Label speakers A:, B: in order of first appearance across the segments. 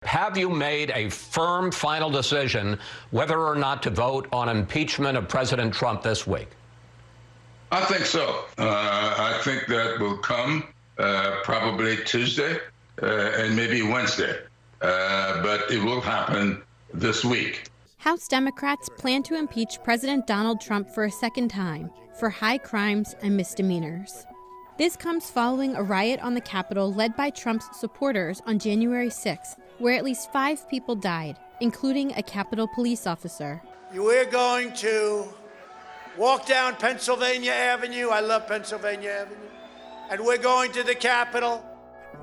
A: Have you made a firm final decision whether or not to vote on impeachment of President Trump this week?
B: I think so. I think that will come probably Tuesday and maybe Wednesday, but it will happen this week.
C: House Democrats plan to impeach President Donald Trump for a second time for high crimes and misdemeanors. This comes following a riot on the Capitol led by Trump's supporters on January 6th, where at least 5 people died, including a Capitol police officer.
D: We're going to walk down Pennsylvania Avenue. I love Pennsylvania Avenue. And we're going to the Capitol.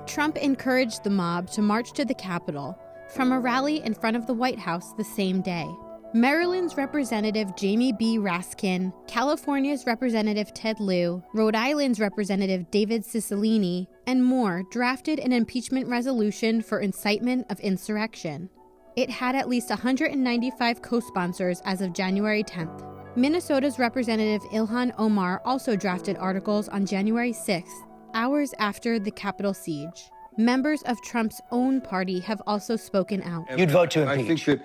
C: Trump encouraged the mob to march to the Capitol from a rally in front of the White House the same day. Maryland's Representative Jamie B. Raskin, California's Representative Ted Lieu, Rhode Island's Representative David Cicilline, and more drafted an impeachment resolution for incitement of insurrection. It had at least 195 co-sponsors as of January 10th. Minnesota's Representative Ilhan Omar also drafted articles on January 6th, hours after the Capitol siege. Members of Trump's own party have also spoken out.
E: You'd vote to impeach.
F: I think that,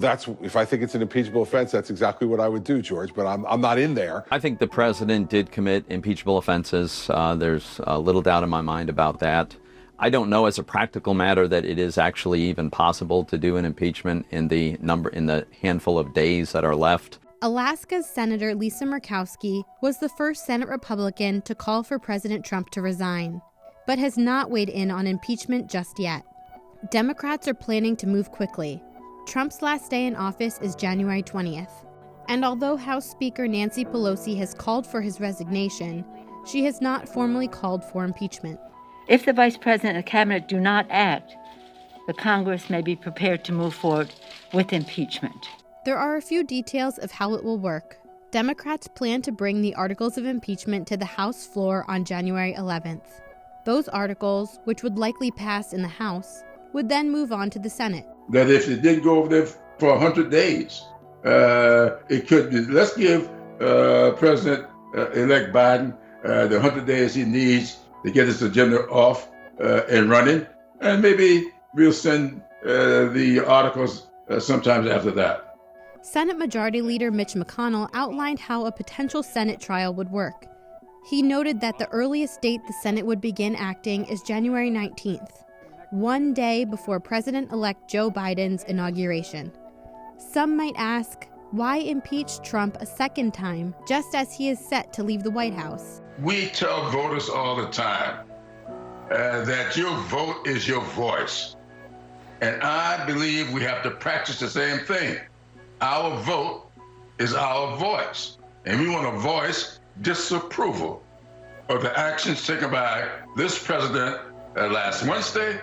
F: that's if I think it's an impeachable offense, that's exactly what I would do, George, but I'm not in there.
G: I think the president did commit impeachable offenses. There's little doubt in my mind about that. I don't know as a practical matter that it is actually even possible to do an impeachment in the handful of days that are left.
C: Alaska's Senator Lisa Murkowski was the first Senate Republican to call for President Trump to resign, but has not weighed in on impeachment just yet. Democrats are planning to move quickly. Trump's last day in office is January 20th. And although House Speaker Nancy Pelosi has called for his resignation, she has not formally called for impeachment.
H: If the Vice President and the Cabinet do not act, the Congress may be prepared to move forward with impeachment.
C: There are a few details of how it will work. Democrats plan to bring the articles of impeachment to the House floor on January 11th. Those articles, which would likely pass in the House, would then move on to the Senate.
B: That if it did go over there for 100 days, it could be, let's give President-elect Biden the 100 days he needs to get his agenda off and running, and maybe we'll send the articles sometimes after that.
C: Senate Majority Leader Mitch McConnell outlined how a potential Senate trial would work. He noted that the earliest date the Senate would begin acting is January 19th. One day before President-elect Joe Biden's inauguration. Some might ask, why impeach Trump a second time, just as he is set to leave the White House?
B: We tell voters all the time that your vote is your voice. And I believe we have to practice the same thing. Our vote is our voice. And we want to voice disapproval of the actions taken by this president last Wednesday